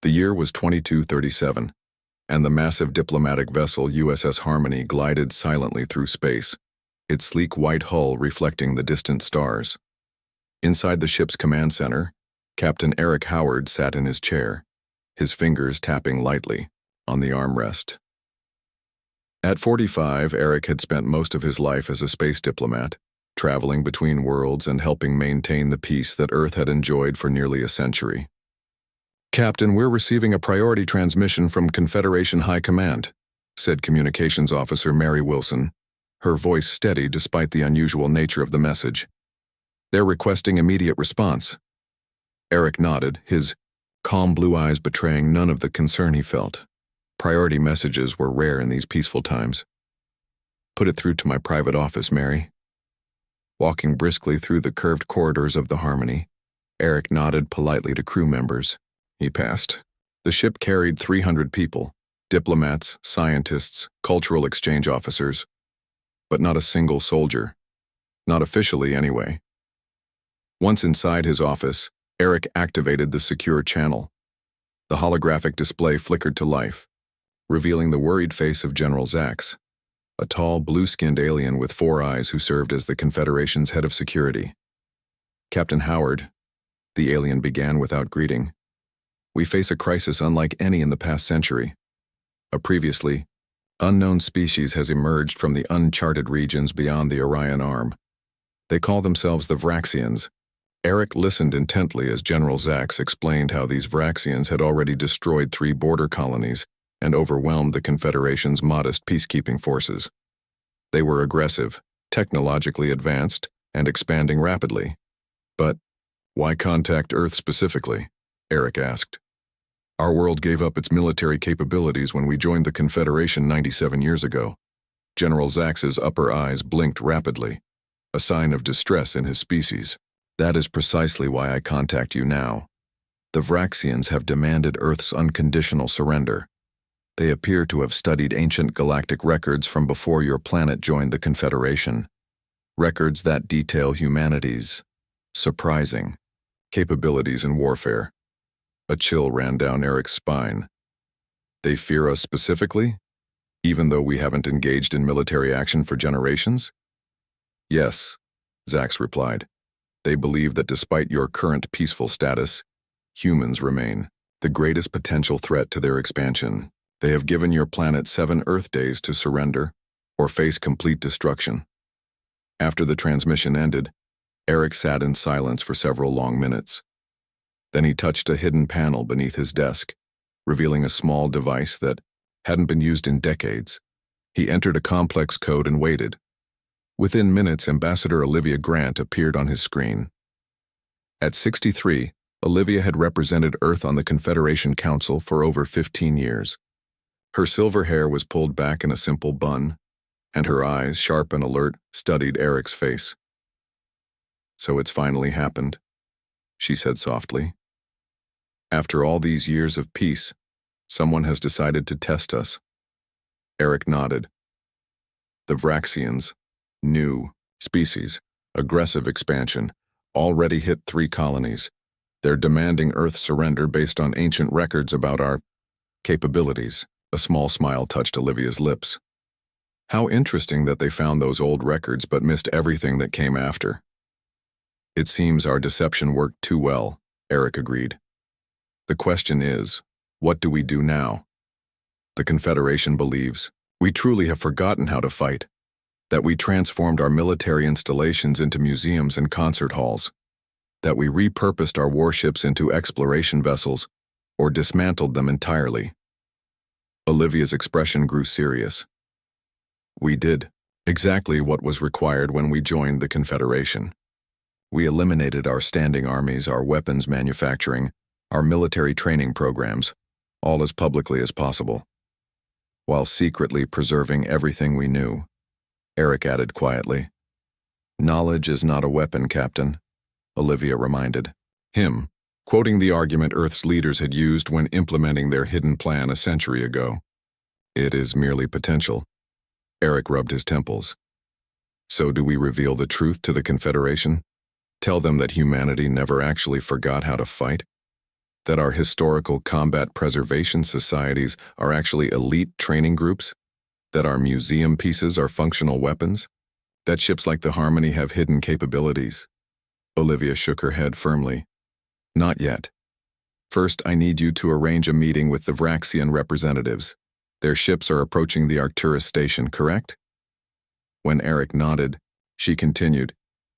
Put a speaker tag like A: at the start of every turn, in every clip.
A: The year was 2237, and the massive diplomatic vessel USS Harmony glided silently through space, its sleek white hull reflecting the distant stars. Inside the ship's command center, Captain Eric Howard sat in his chair, his fingers tapping lightly on the armrest. At 45, Eric had spent most of his life as a space diplomat, traveling between worlds and helping maintain the peace that Earth had enjoyed for nearly a century. "Captain, we're receiving a priority transmission from Confederation High Command," said Communications Officer Mary Wilson, her voice steady despite the unusual nature of the message. "They're requesting immediate response." Eric nodded, his calm blue eyes betraying none of the concern he felt. Priority messages were rare in these peaceful times. "Put it through to my private office, Mary." Walking briskly through the curved corridors of the Harmony, Eric nodded politely to crew members. He passed. The ship carried 300 people, diplomats, scientists, cultural exchange officers, but not a single soldier. Not officially, anyway. Once inside his office, Eric activated the secure channel. The holographic display flickered to life, revealing the worried face of General Zax, a tall, blue-skinned alien with 4 eyes who served as the Confederation's head of security. "Captain Howard," the alien began without greeting, "we face a crisis unlike any in the past century. A previously unknown species has emerged from the uncharted regions beyond the Orion Arm. They call themselves the Vraxians." Eric listened intently as General Zax explained how these Vraxians had already destroyed 3 border colonies and overwhelmed the Confederation's modest peacekeeping forces. They were aggressive, technologically advanced, and expanding rapidly. "But why contact Earth specifically?" Eric asked. "Our world gave up its military capabilities when we joined the Confederation 97 years ago." General Zax's upper eyes blinked rapidly, a sign of distress in his species. "That is precisely why I contact you now. The Vraxians have demanded Earth's unconditional surrender. They appear to have studied ancient galactic records from before your planet joined the Confederation. Records that detail humanity's surprising capabilities in warfare." A chill ran down Eric's spine. "They fear us specifically, even though we haven't engaged in military action for generations?" "Yes," Zax replied. "They believe that despite your current peaceful status, humans remain the greatest potential threat to their expansion. They have given your planet 7 Earth days to surrender or face complete destruction." After the transmission ended, Eric sat in silence for several long minutes. Then he touched a hidden panel beneath his desk, revealing a small device that hadn't been used in decades. He entered a complex code and waited. Within minutes, Ambassador Olivia Grant appeared on his screen. At 63, Olivia had represented Earth on the Confederation Council for over 15 years. Her silver hair was pulled back in a simple bun, and her eyes, sharp and alert, studied Eric's face. "So it's finally happened," she said softly. "After all these years of peace, someone has decided to test us." Eric nodded. "The Vraxians, new species, aggressive expansion, already hit 3 colonies. They're demanding Earth surrender based on ancient records about our capabilities." A small smile touched Olivia's lips. "How interesting that they found those old records but missed everything that came after." "It seems our deception worked too well," Eric agreed. "The question is, what do we do now? The Confederation believes we truly have forgotten how to fight, that we transformed our military installations into museums and concert halls, that we repurposed our warships into exploration vessels or dismantled them entirely." Olivia's expression grew serious. "We did exactly what was required when we joined the Confederation. We eliminated our standing armies, our weapons manufacturing, our military training programs, all as publicly as possible, while secretly preserving everything we knew," Eric added quietly. "Knowledge is not a weapon, Captain," Olivia reminded him, quoting the argument Earth's leaders had used when implementing their hidden plan a century ago. "It is merely potential." Eric rubbed his temples. "So do we reveal the truth to the Confederation? Tell them that humanity never actually forgot how to fight?" That our historical combat preservation societies are actually elite training groups? That our museum pieces are functional weapons? That ships like the Harmony have hidden capabilities? Olivia shook her head firmly. Not yet. First, I need you to arrange a meeting with the Vraxian representatives. Their ships are approaching the Arcturus station, correct? When Eric nodded, she continued,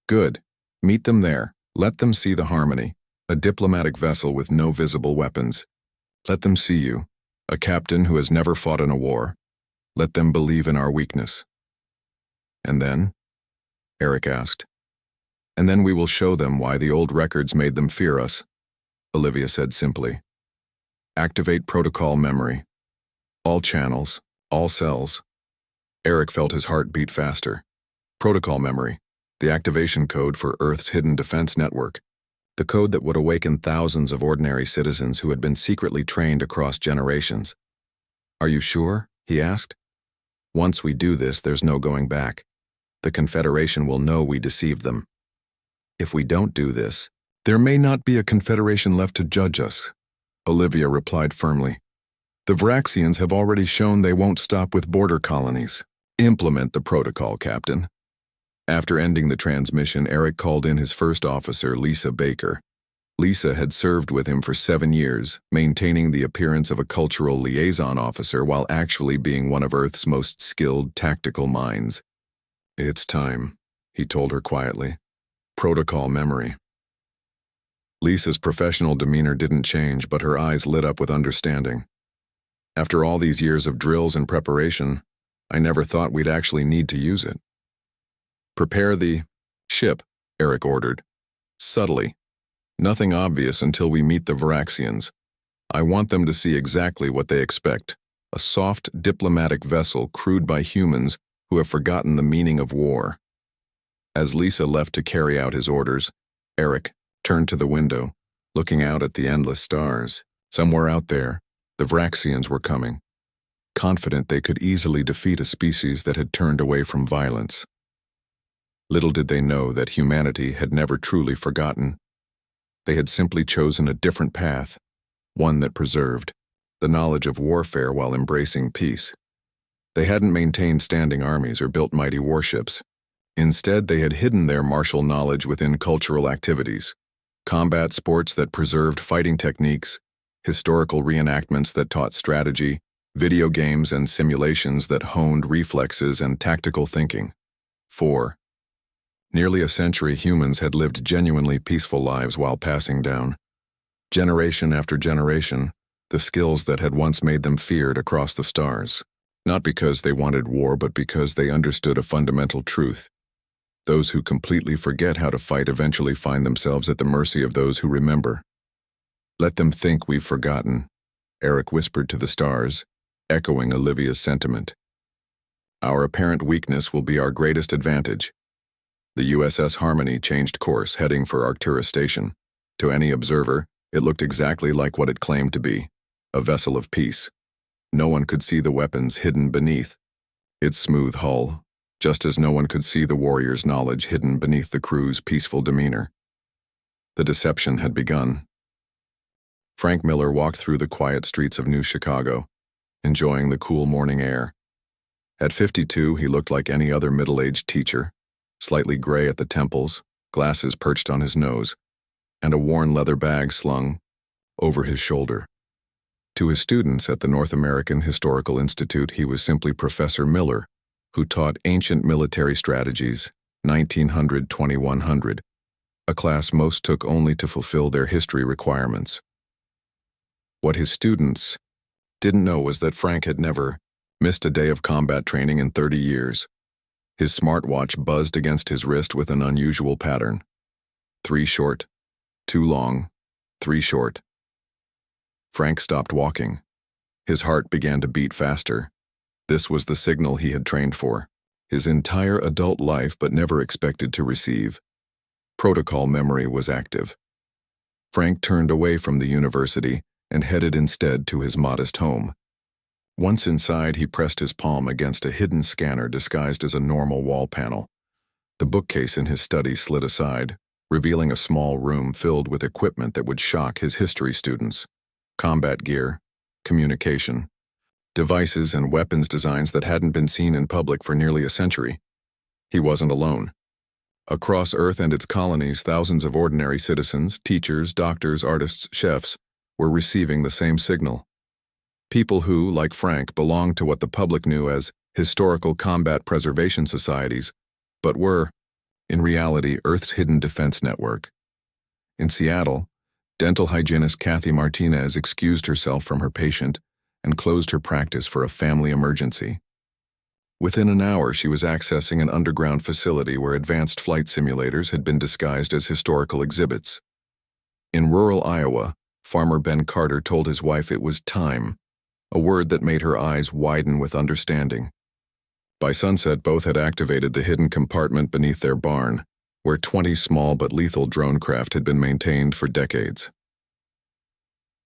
A: Good. Meet them there. Let them see the Harmony, a diplomatic vessel with no visible weapons. Let them see you, a captain who has never fought in a war. Let them believe in our weakness. And then? Eric asked. And then we will show them why the old records made them fear us, Olivia said simply. Activate protocol memory. All channels, all cells. Eric felt his heart beat faster. Protocol memory, the activation code for Earth's hidden defense network. The code that would awaken thousands of ordinary citizens who had been secretly trained across generations. Are you sure? He asked. Once we do this, there's no going back. The Confederation will know we deceived them. If we don't do this, there may not be a Confederation left to judge us, Olivia replied firmly. The Vraxians have already shown they won't stop with border colonies. Implement the protocol, Captain. After ending the transmission, Eric called in his first officer, Lisa Baker. Lisa had served with him for 7 years, maintaining the appearance of a cultural liaison officer while actually being one of Earth's most skilled tactical minds. It's time, he told her quietly. Protocol memory. Lisa's professional demeanor didn't change, but her eyes lit up with understanding. After all these years of drills and preparation, I never thought we'd actually need to use it. Prepare the ship, Eric ordered. Subtly. Nothing obvious until we meet the Vraxians. I want them to see exactly what they expect. A soft, diplomatic vessel crewed by humans who have forgotten the meaning of war. As Lisa left to carry out his orders, Eric turned to the window, looking out at the endless stars. Somewhere out there, the Vraxians were coming, confident they could easily defeat a species that had turned away from violence. Little did they know that humanity had never truly forgotten. They had simply chosen a different path, one that preserved the knowledge of warfare while embracing peace. They hadn't maintained standing armies or built mighty warships. Instead, they had hidden their martial knowledge within cultural activities, combat sports that preserved fighting techniques, historical reenactments that taught strategy, video games and simulations that honed reflexes and tactical thinking. 4. Nearly a century, humans had lived genuinely peaceful lives while passing down, generation after generation, the skills that had once made them feared across the stars. Not because they wanted war, but because they understood a fundamental truth. Those who completely forget how to fight eventually find themselves at the mercy of those who remember. Let them think we've forgotten, Eric whispered to the stars, echoing Olivia's sentiment. Our apparent weakness will be our greatest advantage. The USS Harmony changed course, heading for Arcturus Station. To any observer, it looked exactly like what it claimed to be, a vessel of peace. No one could see the weapons hidden beneath its smooth hull, just as no one could see the warrior's knowledge hidden beneath the crew's peaceful demeanor. The deception had begun. Frank Miller walked through the quiet streets of New Chicago, enjoying the cool morning air. At 52, he looked like any other middle-aged teacher, slightly gray at the temples, glasses perched on his nose, and a worn leather bag slung over his shoulder. To his students at the North American Historical Institute, he was simply Professor Miller, who taught ancient military strategies, 1900-2100, a class most took only to fulfill their history requirements. What his students didn't know was that Frank had never missed a day of combat training in 30 years. His smartwatch buzzed against his wrist with an unusual pattern. 3 short, 2 long, 3 short. Frank stopped walking. His heart began to beat faster. This was the signal he had trained for, his entire adult life but never expected to receive. Protocol memory was active. Frank turned away from the university and headed instead to his modest home. Once inside, he pressed his palm against a hidden scanner disguised as a normal wall panel. The bookcase in his study slid aside, revealing a small room filled with equipment that would shock his history students. Combat gear, communication, devices and weapons designs that hadn't been seen in public for nearly a century. He wasn't alone. Across Earth and its colonies, thousands of ordinary citizens, teachers, doctors, artists, chefs, were receiving the same signal. People who, like Frank, belonged to what the public knew as historical combat preservation societies, but were, in reality, Earth's hidden defense network. In Seattle, dental hygienist Kathy Martinez excused herself from her patient and closed her practice for a family emergency. Within an hour, she was accessing an underground facility where advanced flight simulators had been disguised as historical exhibits. In rural Iowa, Farmer Ben Carter told his wife it was time, a word that made her eyes widen with understanding. By sunset, both had activated the hidden compartment beneath their barn, where 20 small but lethal drone craft had been maintained for decades.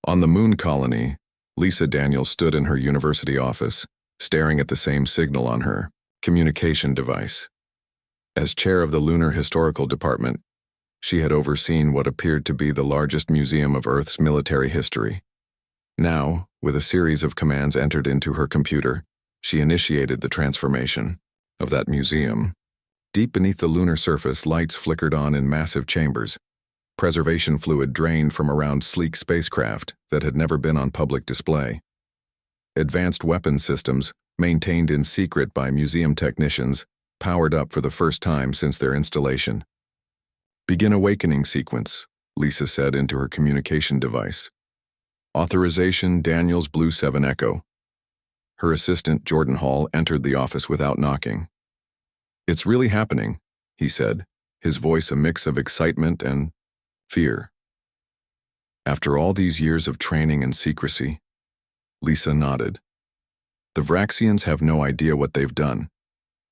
A: On the moon colony, Lisa Daniels stood in her university office, staring at the same signal on her communication device. As chair of the Lunar Historical Department, she had overseen what appeared to be the largest museum of Earth's military history. Now, with a series of commands entered into her computer, she initiated the transformation of that museum. Deep beneath the lunar surface, lights flickered on in massive chambers. Preservation fluid drained from around sleek spacecraft that had never been on public display. Advanced weapons systems, maintained in secret by museum technicians, powered up for the first time since their installation. "Begin awakening sequence," Lisa said into her communication device. "Authorization Daniels Blue 7 Echo." Her assistant, Jordan Hall, entered the office without knocking. "It's really happening," he said, his voice a mix of excitement and fear. "After all these years of training and secrecy," Lisa nodded. "The Vraxians have no idea what they've done.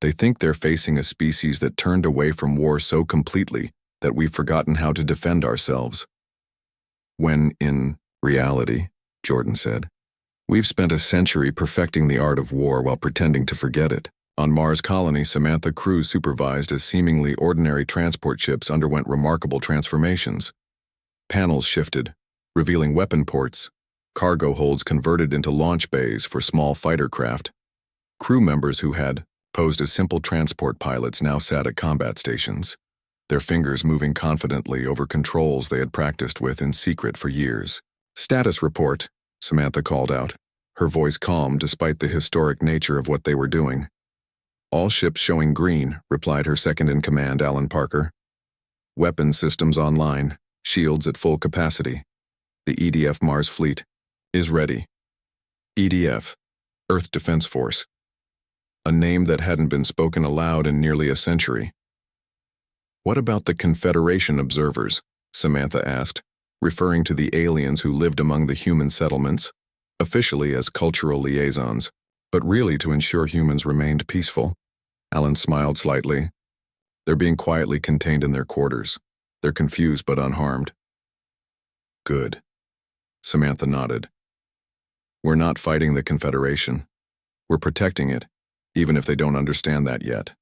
A: They think they're facing a species that turned away from war so completely that we've forgotten how to defend ourselves. When, in reality," Jordan said, "we've spent a century perfecting the art of war while pretending to forget it." On Mars colony, Samantha Cruz supervised as seemingly ordinary transport ships underwent remarkable transformations. Panels shifted, revealing weapon ports, cargo holds converted into launch bays for small fighter craft. Crew members who had posed as simple transport pilots now sat at combat stations, their fingers moving confidently over controls they had practiced with in secret for years. "Status report," Samantha called out, her voice calm despite the historic nature of what they were doing. "All ships showing green," replied her second-in-command, Alan Parker. "Weapons systems online, shields at full capacity. The EDF Mars fleet is ready." EDF, Earth Defense Force. A name that hadn't been spoken aloud in nearly a century. "What about the Confederation observers?" Samantha asked, referring to the aliens who lived among the human settlements, officially as cultural liaisons, but really to ensure humans remained peaceful. Alan smiled slightly. "They're being quietly contained in their quarters. They're confused but unharmed." "Good." Samantha nodded. "We're not fighting the Confederation. We're protecting it, even if they don't understand that yet."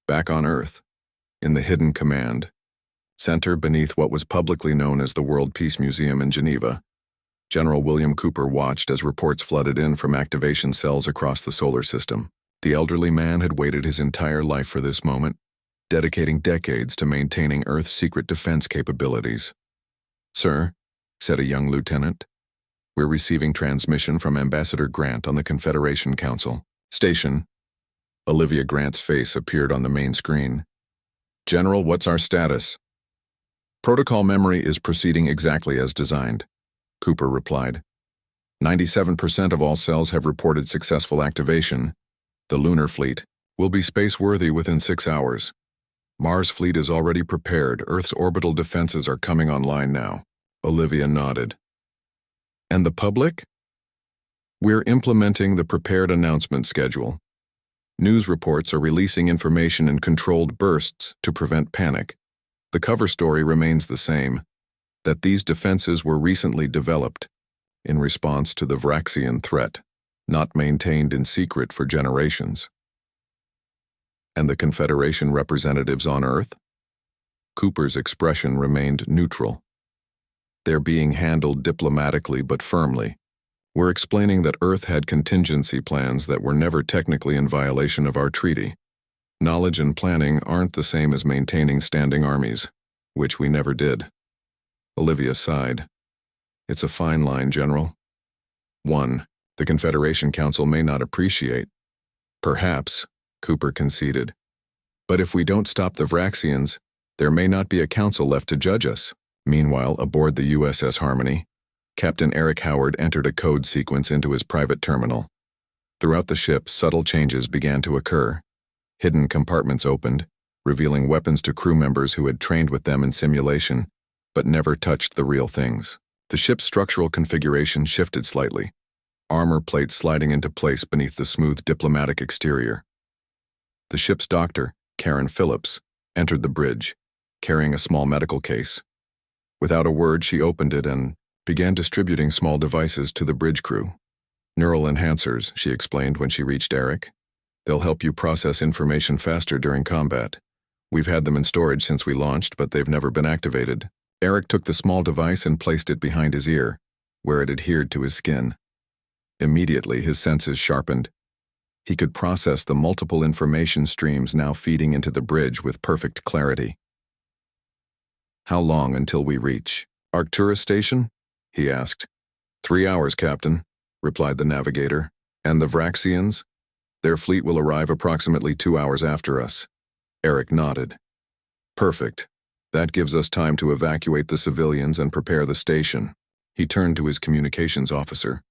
A: Back on Earth, in the Hidden Command Center beneath what was publicly known as the World Peace Museum in Geneva, General William Cooper watched as reports flooded in from activation cells across the solar system. The elderly man had waited his entire life for this moment, dedicating decades to maintaining Earth's secret defense capabilities. "Sir," said a young lieutenant, "we're receiving transmission from Ambassador Grant on the Confederation Council. Station." Olivia Grant's face appeared on the main screen. "General, what's our status?" "Protocol memory is proceeding exactly as designed," Cooper replied. 97% of all cells have reported successful activation. The lunar fleet will be space-worthy within 6 hours. Mars fleet is already prepared. Earth's orbital defenses are coming online now. Olivia nodded. "And the public?" "We're implementing the prepared announcement schedule. News reports are releasing information in controlled bursts to prevent panic. The cover story remains the same, that these defenses were recently developed in response to the Vraxian threat, not maintained in secret for generations." "And the Confederation representatives on Earth?" Cooper's expression remained neutral. "They're being handled diplomatically but firmly. We're explaining that Earth had contingency plans that were never technically in violation of our treaty. Knowledge and planning aren't the same as maintaining standing armies, which we never did." Olivia sighed. "It's a fine line, General. One, the Confederation Council may not appreciate." "Perhaps," Cooper conceded. "But if we don't stop the Vraxians, there may not be a council left to judge us." Meanwhile, aboard the USS Harmony, Captain Eric Howard entered a code sequence into his private terminal. Throughout the ship, subtle changes began to occur. Hidden compartments opened, revealing weapons to crew members who had trained with them in simulation, but never touched the real things. The ship's structural configuration shifted slightly, armor plates sliding into place beneath the smooth diplomatic exterior. The ship's doctor, Karen Phillips, entered the bridge, carrying a small medical case. Without a word, she opened it and began distributing small devices to the bridge crew. "Neural enhancers," she explained when she reached Eric. "They'll help you process information faster during combat. We've had them in storage since we launched, but they've never been activated." Eric took the small device and placed it behind his ear, where it adhered to his skin. Immediately, his senses sharpened. He could process the multiple information streams now feeding into the bridge with perfect clarity. "How long until we reach Arcturus Station?" he asked. 3 hours, Captain," replied the navigator. "And the Vraxians? Their fleet will arrive approximately 2 hours after us." Eric nodded. "Perfect. That gives us time to evacuate the civilians and prepare the station." He turned to his communications officer.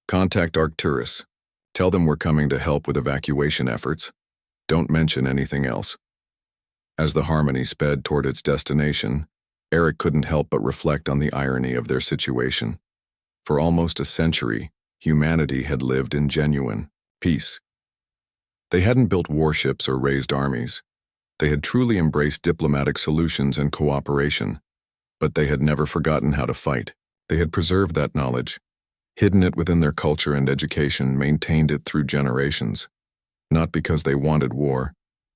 A: "Contact Arcturus. Tell them we're coming to help with evacuation efforts. Don't mention anything else." As the Harmony sped toward its destination, Eric couldn't help but reflect on the irony of their situation. For almost a century, humanity had lived in genuine peace. They hadn't built warships or raised armies. They had truly embraced diplomatic solutions and cooperation, but they had never forgotten how to fight. They had preserved that knowledge, hidden it within their culture and education, maintained it through generations, not because they wanted war,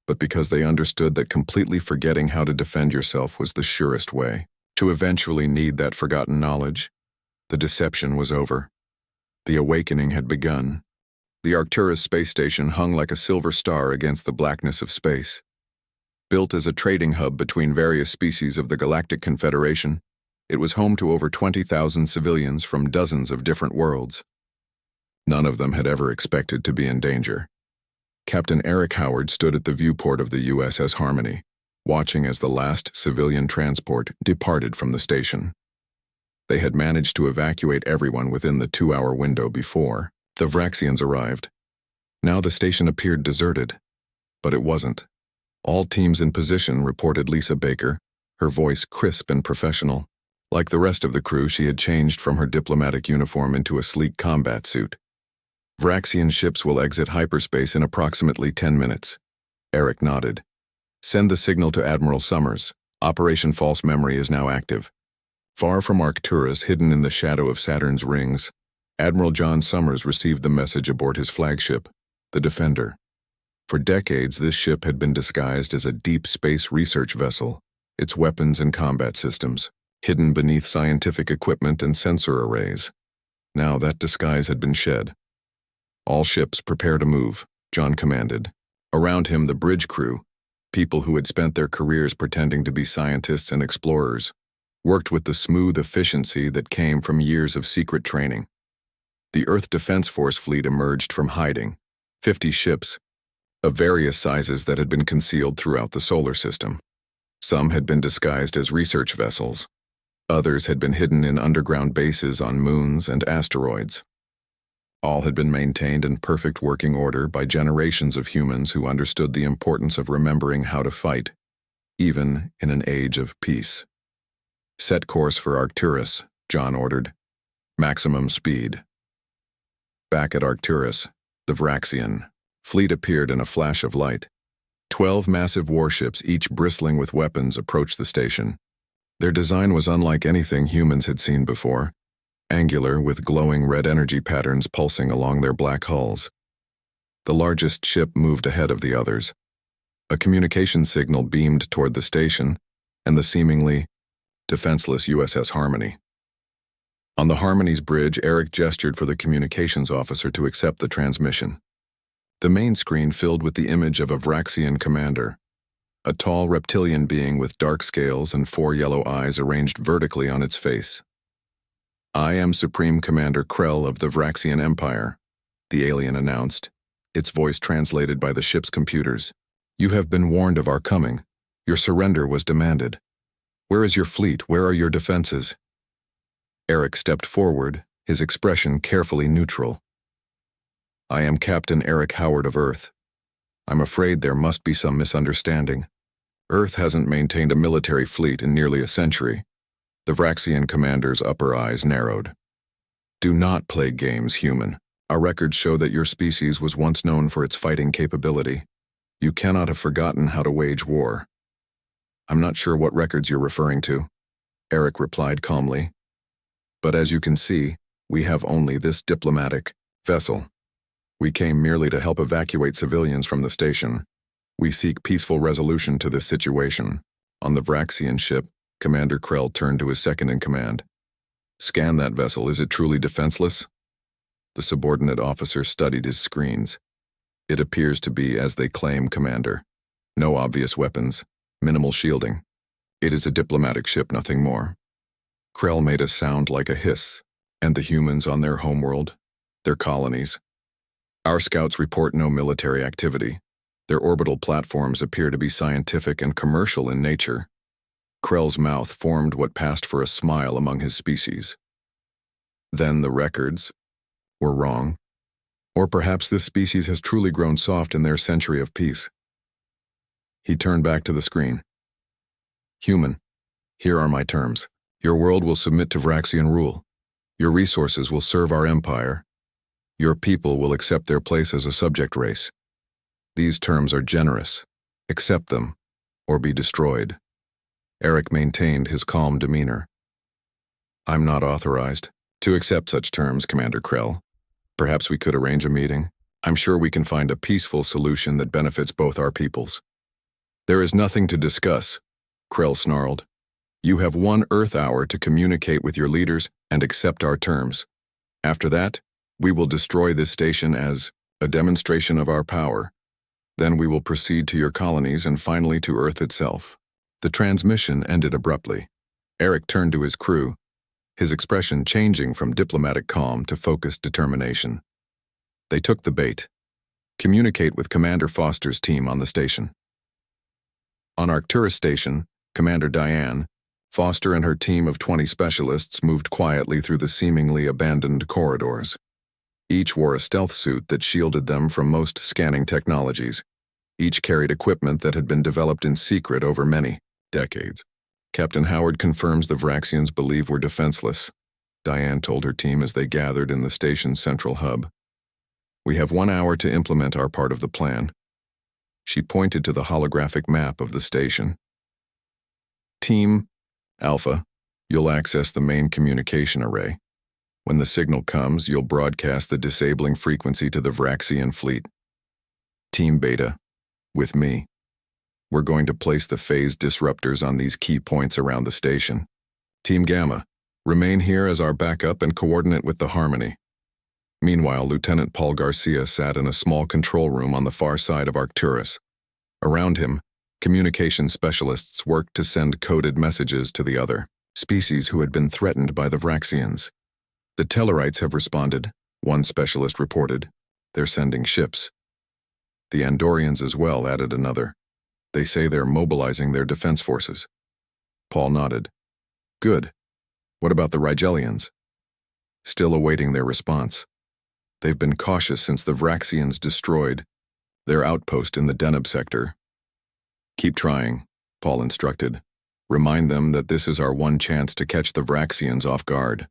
A: but because they understood that completely forgetting how to defend yourself was the surest way. To eventually need that forgotten knowledge, the deception was over. The awakening had begun. The Arcturus space station hung like a silver star against the blackness of space. Built as a trading hub between various species of the Galactic Confederation, it was home to over 20,000 civilians from dozens of different worlds. None of them had ever expected to be in danger. Captain Eric Howard stood at the viewport of the USS Harmony, watching as the last civilian transport departed from the station. They had managed to evacuate everyone within the 2-hour window before the Vraxians arrived. Now the station appeared deserted, but it wasn't. "All teams in position," reported Lisa Baker, her voice crisp and professional. Like the rest of the crew, she had changed from her diplomatic uniform into a sleek combat suit. "Vraxian ships will exit hyperspace in approximately 10 minutes. Eric nodded. "Send the signal to Admiral Summers. Operation False Memory is now active." Far from Arcturus, hidden in the shadow of Saturn's rings, Admiral John Summers received the message aboard his flagship, the Defender. For decades, this ship had been disguised as a deep space research vessel, its weapons and combat systems hidden beneath scientific equipment and sensor arrays. Now that disguise had been shed. "All ships prepare to move," John commanded. Around him, the bridge crew, people who had spent their careers pretending to be scientists and explorers, worked with the smooth efficiency that came from years of secret training. The Earth Defense Force fleet emerged from hiding, 50 ships, of various sizes that had been concealed throughout the solar system. Some had been disguised as research vessels. Others had been hidden in underground bases on moons and asteroids. All had been maintained in perfect working order by generations of humans who understood the importance of remembering how to fight, even in an age of peace. "Set course for Arcturus," John ordered. "Maximum speed." Back at Arcturus, the Vraxian fleet appeared in a flash of light. 12 massive warships, each bristling with weapons, approached the station. Their design was unlike anything humans had seen before. Angular, with glowing red energy patterns pulsing along their black hulls. The largest ship moved ahead of the others. A communication signal beamed toward the station, and the seemingly defenseless USS Harmony. On the Harmony's bridge, Eric gestured for the communications officer to accept the transmission. The main screen filled with the image of a Vraxian commander, a tall reptilian being with dark scales and 4 yellow eyes arranged vertically on its face. "I am Supreme Commander Krell of the Vraxian Empire," the alien announced, its voice translated by the ship's computers. "You have been warned of our coming. Your surrender was demanded. Where is your fleet? Where are your defenses?" Eric stepped forward, his expression carefully neutral. "I am Captain Eric Howard of Earth. I'm afraid there must be some misunderstanding. Earth hasn't maintained a military fleet in nearly a century." The Vraxian commander's upper eyes narrowed. "Do not play games, human. Our records show that your species was once known for its fighting capability. You cannot have forgotten how to wage war." "I'm not sure what records you're referring to," Eric replied calmly. "But as you can see, we have only this diplomatic vessel. We came merely to help evacuate civilians from the station. We seek peaceful resolution to this situation." On the Vraxian ship, Commander Krell turned to his second-in-command. "Scan that vessel. Is it truly defenseless?" The subordinate officer studied his screens. "It appears to be as they claim, Commander. No obvious weapons, minimal shielding. It is a diplomatic ship, nothing more." Krell made a sound like a hiss. "And the humans on their homeworld? Their colonies?" "Our scouts report no military activity. Their orbital platforms appear to be scientific and commercial in nature." Krell's mouth formed what passed for a smile among his species. "Then the records were wrong. Or perhaps this species has truly grown soft in their century of peace." He turned back to the screen. "Human, here are my terms. Your world will submit to Vraxian rule. Your resources will serve our empire. Your people will accept their place as a subject race. These terms are generous. Accept them, or be destroyed." Eric maintained his calm demeanor. "I'm not authorized to accept such terms, Commander Krell. Perhaps we could arrange a meeting. I'm sure we can find a peaceful solution that benefits both our peoples." "There is nothing to discuss," Krell snarled. "You have 1 Earth hour to communicate with your leaders and accept our terms. After that, we will destroy this station as a demonstration of our power. Then we will proceed to your colonies and finally to Earth itself." The transmission ended abruptly. Eric turned to his crew, his expression changing from diplomatic calm to focused determination. They took the bait. "Communicate with Commander Foster's team on the station." On Arcturus Station, Commander Diane, Foster and her team of 20 specialists moved quietly through the seemingly abandoned corridors. Each wore a stealth suit that shielded them from most scanning technologies. Each carried equipment that had been developed in secret over many decades. "Captain Howard confirms the Vraxians believe we're defenseless," Diane told her team as they gathered in the station's central hub. "We have 1 hour to implement our part of the plan." She pointed to the holographic map of the station. "Team Alpha, you'll access the main communication array. When the signal comes, you'll broadcast the disabling frequency to the Vraxian fleet. Team Beta, with me. We're going to place the phase disruptors on these key points around the station. Team Gamma, remain here as our backup and coordinate with the Harmony." Meanwhile, Lieutenant Paul Garcia sat in a small control room on the far side of Arcturus. Around him, communication specialists worked to send coded messages to the other species who had been threatened by the Vraxians. "The Tellarites have responded," one specialist reported. "They're sending ships." "The Andorians as well," added another. "They say they're mobilizing their defense forces." Paul nodded. "Good. What about the Rigelians?" "Still awaiting their response. They've been cautious since the Vraxians destroyed their outpost in the Deneb sector." "Keep trying," Paul instructed. "Remind them that this is our one chance to catch the Vraxians off guard."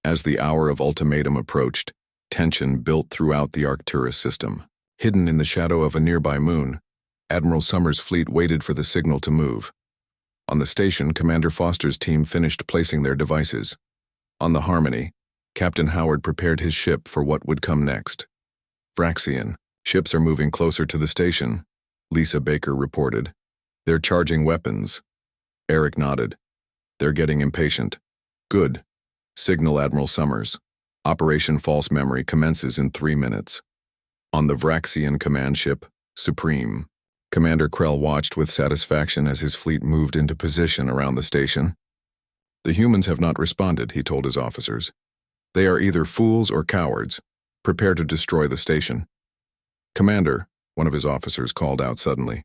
A: As the hour of ultimatum approached, tension built throughout the Arcturus system. Hidden in the shadow of a nearby moon, Admiral Summers' fleet waited for the signal to move. On the station, Commander Foster's team finished placing their devices. On the Harmony, Captain Howard prepared his ship for what would come next. "Vraxian, ships are moving closer to the station," Lisa Baker reported. "They're charging weapons, Eric nodded. They're getting impatient. Good. Signal Admiral Summers. Operation False Memory commences in 3 minutes. On the Vraxian command ship, Supreme. Commander Krell watched with satisfaction as his fleet moved into position around the station. The humans have not responded, he told his officers. They are either fools or cowards. Prepare to destroy the station. Commander, one of his officers called out suddenly.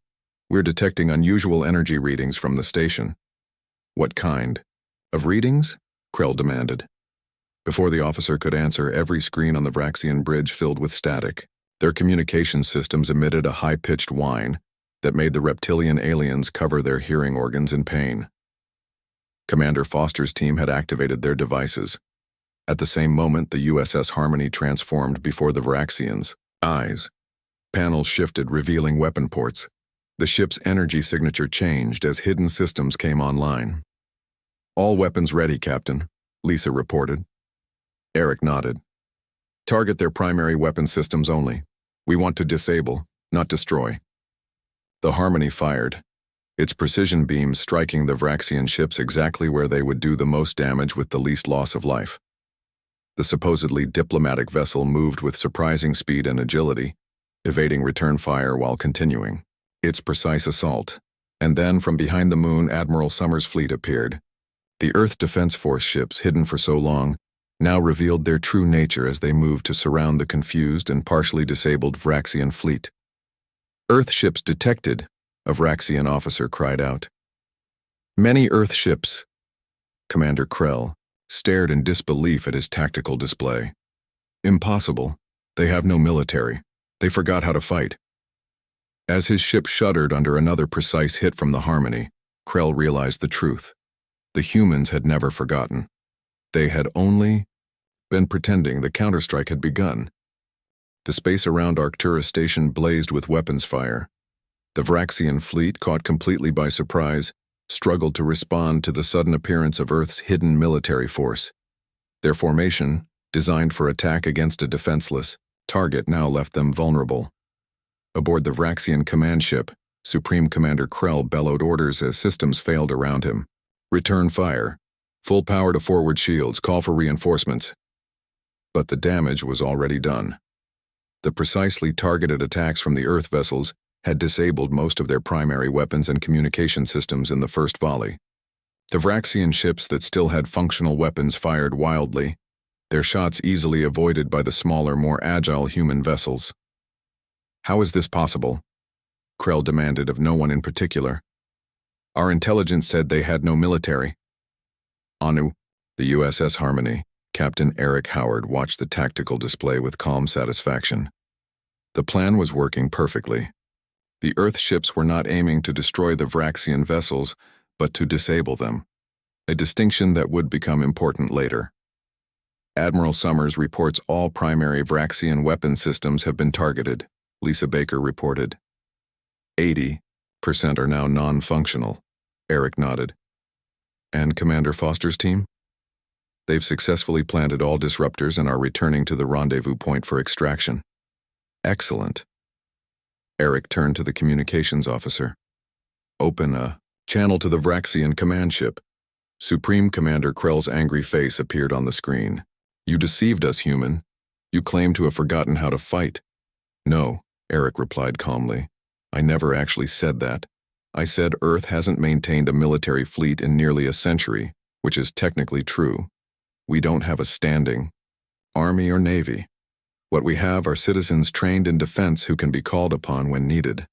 A: We're detecting unusual energy readings from the station. What kind of readings? Krell demanded. Before the officer could answer, every screen on the Vraxian bridge filled with static. Their communication systems emitted a high-pitched whine that made the reptilian aliens cover their hearing organs in pain. Commander Foster's team had activated their devices. At the same moment, the USS Harmony transformed before the Vraxians' eyes. Panels shifted, revealing weapon ports. The ship's energy signature changed as hidden systems came online. All weapons ready, Captain, Lisa reported. Eric nodded. Target their primary weapon systems only. We want to disable, not destroy. The Harmony fired, its precision beams striking the Vraxian ships exactly where they would do the most damage with the least loss of life. The supposedly diplomatic vessel moved with surprising speed and agility, evading return fire while continuing its precise assault. And then, from behind the moon, Admiral Summers' fleet appeared. The Earth Defense Force ships, hidden for so long, now revealed their true nature as they moved to surround the confused and partially disabled Vraxian fleet. Earth ships detected, a Vraxian officer cried out. Many Earth ships. Commander Krell stared in disbelief at his tactical display. Impossible. They have no military. They forgot how to fight. As his ship shuddered under another precise hit from the Harmony, Krell realized the truth. The humans had never forgotten. They had only been pretending the counterstrike had begun. The space around Arcturus Station blazed with weapons fire. The Vraxian fleet, caught completely by surprise, struggled to respond to the sudden appearance of Earth's hidden military force. Their formation, designed for attack against a defenseless target, now left them vulnerable. Aboard the Vraxian command ship, Supreme Commander Krell bellowed orders as systems failed around him. Return fire. Full power to forward shields. Call for reinforcements. But the damage was already done. The precisely targeted attacks from the Earth vessels had disabled most of their primary weapons and communication systems in the first volley. The Vraxian ships that still had functional weapons fired wildly, their shots easily avoided by the smaller, more agile human vessels. How is this possible? Krell demanded of no one in particular. Our intelligence said they had no military. Anu, the USS Harmony, Captain Eric Howard watched the tactical display with calm satisfaction. The plan was working perfectly. The Earth ships were not aiming to destroy the Vraxian vessels, but to disable them, a distinction that would become important later. Admiral Summers reports all primary Vraxian weapon systems have been targeted, Lisa Baker reported. 80% are now non-functional, Eric nodded. And Commander Foster's team? They've successfully planted all disruptors and are returning to the rendezvous point for extraction. Excellent. Eric turned to the communications officer. Open a channel to the Vraxian command ship. Supreme Commander Krell's angry face appeared on the screen. You deceived us, human. You claim to have forgotten how to fight. No, Eric replied calmly. I never actually said that. I said Earth hasn't maintained a military fleet in nearly a century, which is technically true. We don't have a standing army or navy. What we have are citizens trained in defense who can be called upon when needed.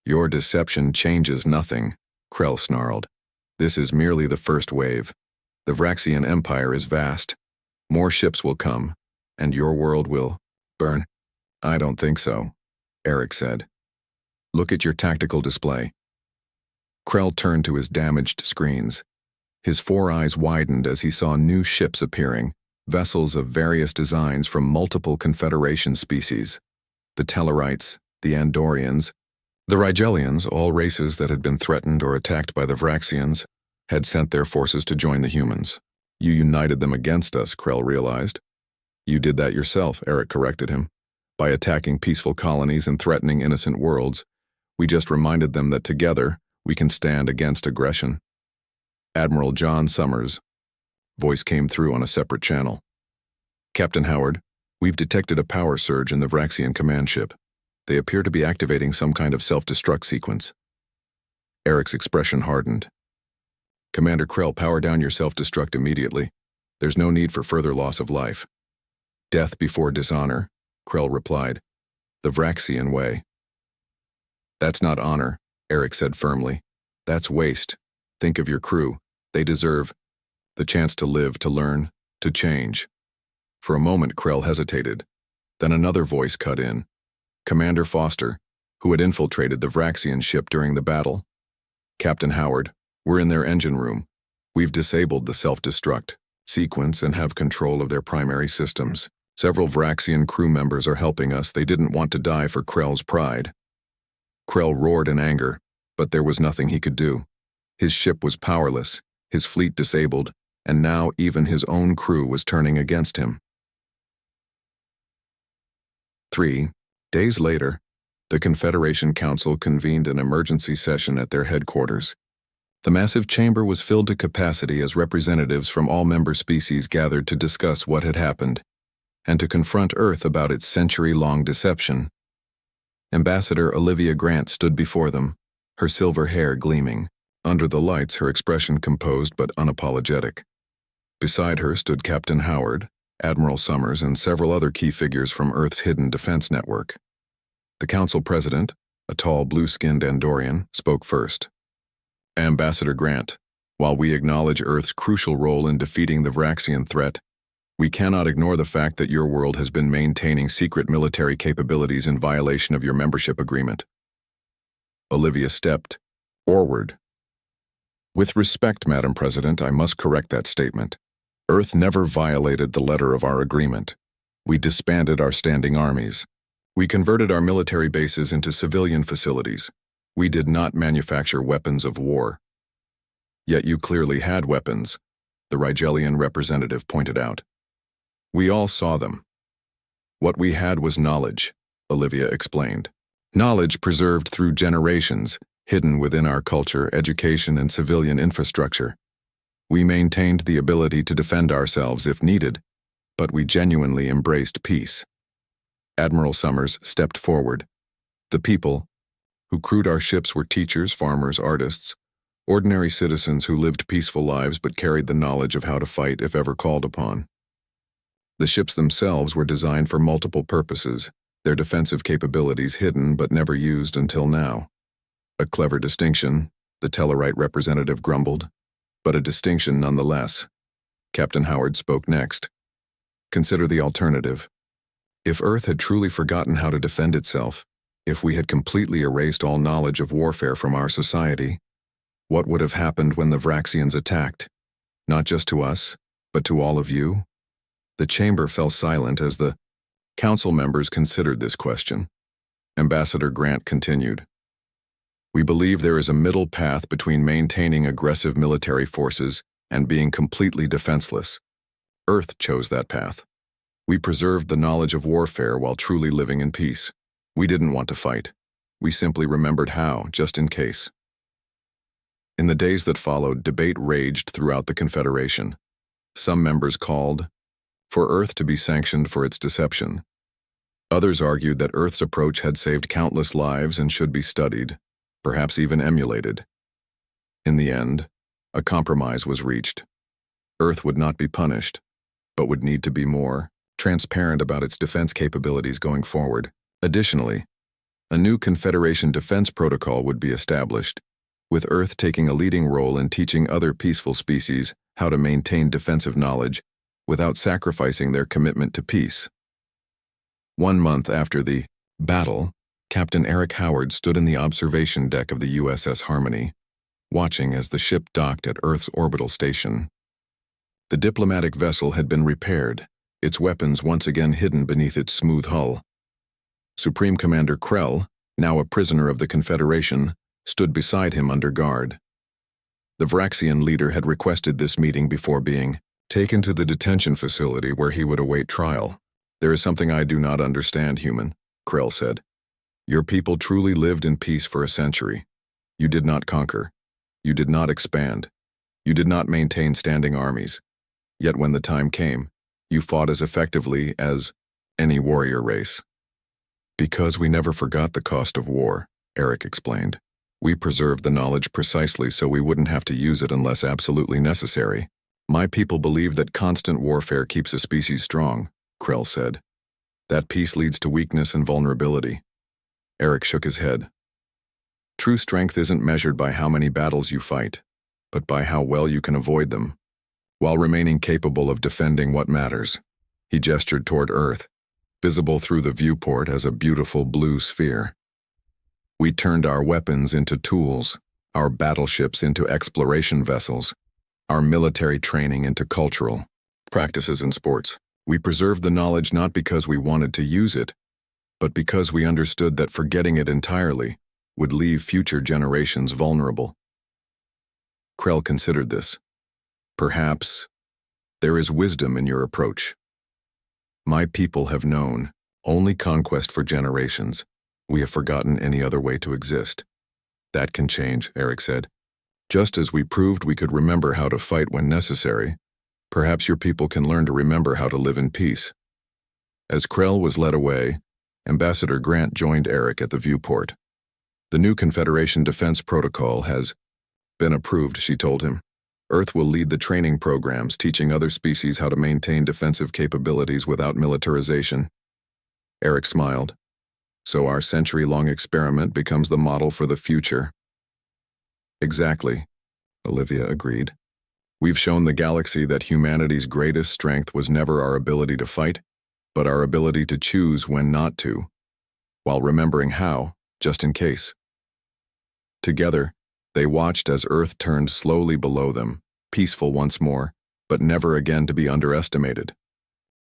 A: Your deception changes nothing, Krell snarled. This is merely the first wave. The Vraxian Empire is vast. More ships will come, and your world will burn. I don't think so, Eric said. Look at your tactical display. Krell turned to his damaged screens. His 4 eyes widened as he saw new ships appearing, vessels of various designs from multiple Confederation species. The Tellarites, the Andorians, the Rigelians, all races that had been threatened or attacked by the Vraxians, had sent their forces to join the humans. You united them against us, Krell realized. You did that yourself, Eric corrected him. By attacking peaceful colonies and threatening innocent worlds, we just reminded them that together we can stand against aggression. Admiral John Summers' voice came through on a separate channel. Captain Howard, we've detected a power surge in the Vraxian command ship. They appear to be activating some kind of self-destruct sequence. Eric's expression hardened. Commander Krell, power down your self-destruct immediately. There's no need for further loss of life. Death before dishonor, Krell replied. The Vraxian way. That's not honor, Eric said firmly. That's waste. Think of your crew. They deserve the chance to live, to learn, to change. For a moment, Krell hesitated. Then another voice cut in. Commander Foster, who had infiltrated the Vraxian ship during the battle. Captain Howard, we're in their engine room. We've disabled the self-destruct sequence and have control of their primary systems. Several Vraxian crew members are helping us. They didn't want to die for Krell's pride. Krell roared in anger, but there was nothing he could do. His ship was powerless, his fleet disabled, and now even his own crew was turning against him. 3 days later, the Confederation Council convened an emergency session at their headquarters. The massive chamber was filled to capacity as representatives from all member species gathered to discuss what had happened and to confront Earth about its century-long deception. Ambassador Olivia Grant stood before them, her silver hair gleaming. Under the lights, her expression composed but unapologetic. Beside her stood Captain Howard, Admiral Summers, and several other key figures from Earth's hidden defense network. The Council President, a tall, blue-skinned Andorian, spoke first. Ambassador Grant, while we acknowledge Earth's crucial role in defeating the Vraxian threat, we cannot ignore the fact that your world has been maintaining secret military capabilities in violation of your membership agreement. Olivia stepped forward. With respect, Madam President, I must correct that statement. Earth never violated the letter of our agreement. We disbanded our standing armies. We converted our military bases into civilian facilities. We did not manufacture weapons of war. Yet you clearly had weapons, the Rigelian representative pointed out. We all saw them. What we had was knowledge, Olivia explained. Knowledge preserved through generations, hidden within our culture, education, and civilian infrastructure. We maintained the ability to defend ourselves if needed, but we genuinely embraced peace. Admiral Summers stepped forward. The people who crewed our ships were teachers, farmers, artists, ordinary citizens who lived peaceful lives but carried the knowledge of how to fight if ever called upon. The ships themselves were designed for multiple purposes, their defensive capabilities hidden but never used until now. A clever distinction, the Tellarite representative grumbled, but a distinction nonetheless. Captain Howard spoke next. Consider the alternative. If Earth had truly forgotten how to defend itself, if we had completely erased all knowledge of warfare from our society, what would have happened when the Vraxians attacked? Not just to us, but to all of you? The chamber fell silent as the council members considered this question. Ambassador Grant continued. We believe there is a middle path between maintaining aggressive military forces and being completely defenseless. Earth chose that path. We preserved the knowledge of warfare while truly living in peace. We didn't want to fight. We simply remembered how, just in case. In the days that followed, debate raged throughout the Confederation. Some members called for Earth to be sanctioned for its deception. Others argued that Earth's approach had saved countless lives and should be studied, perhaps even emulated. In the end, a compromise was reached. Earth would not be punished, but would need to be more transparent about its defense capabilities going forward. Additionally, a new Confederation defense protocol would be established, with Earth taking a leading role in teaching other peaceful species how to maintain defensive knowledge without sacrificing their commitment to peace. 1 month after the battle, Captain Eric Howard stood in the observation deck of the USS Harmony, watching as the ship docked at Earth's orbital station. The diplomatic vessel had been repaired, its weapons once again hidden beneath its smooth hull. Supreme Commander Krell, now a prisoner of the Confederation, stood beside him under guard. The Vraxian leader had requested this meeting before being taken to the detention facility where he would await trial. There is something I do not understand, human, Krell said. Your people truly lived in peace for a century. You did not conquer. You did not expand. You did not maintain standing armies. Yet when the time came, you fought as effectively as any warrior race. Because we never forgot the cost of war, Eric explained. We preserved the knowledge precisely so we wouldn't have to use it unless absolutely necessary. My people believe that constant warfare keeps a species strong, Krell said. That peace leads to weakness and vulnerability. Eric shook his head. True strength isn't measured by how many battles you fight, but by how well you can avoid them, while remaining capable of defending what matters. He gestured toward Earth, visible through the viewport as a beautiful blue sphere. We turned our weapons into tools, our battleships into exploration vessels, our military training into cultural practices and sports. We preserved the knowledge not because we wanted to use it, but because we understood that forgetting it entirely would leave future generations vulnerable. Krell considered this. Perhaps there is wisdom in your approach. My people have known only conquest for generations. We have forgotten any other way to exist. That can change, Eric said. Just as we proved we could remember how to fight when necessary, perhaps your people can learn to remember how to live in peace. As Krell was led away, Ambassador Grant joined Eric at the viewport. The new Confederation Defense Protocol has been approved, she told him. Earth will lead the training programs, teaching other species how to maintain defensive capabilities without militarization. Eric smiled. So our century-long experiment becomes the model for the future. Exactly, Olivia agreed. We've shown the galaxy that humanity's greatest strength was never our ability to fight, but our ability to choose when not to, while remembering how, just in case. Together, they watched as Earth turned slowly below them, peaceful once more, but never again to be underestimated.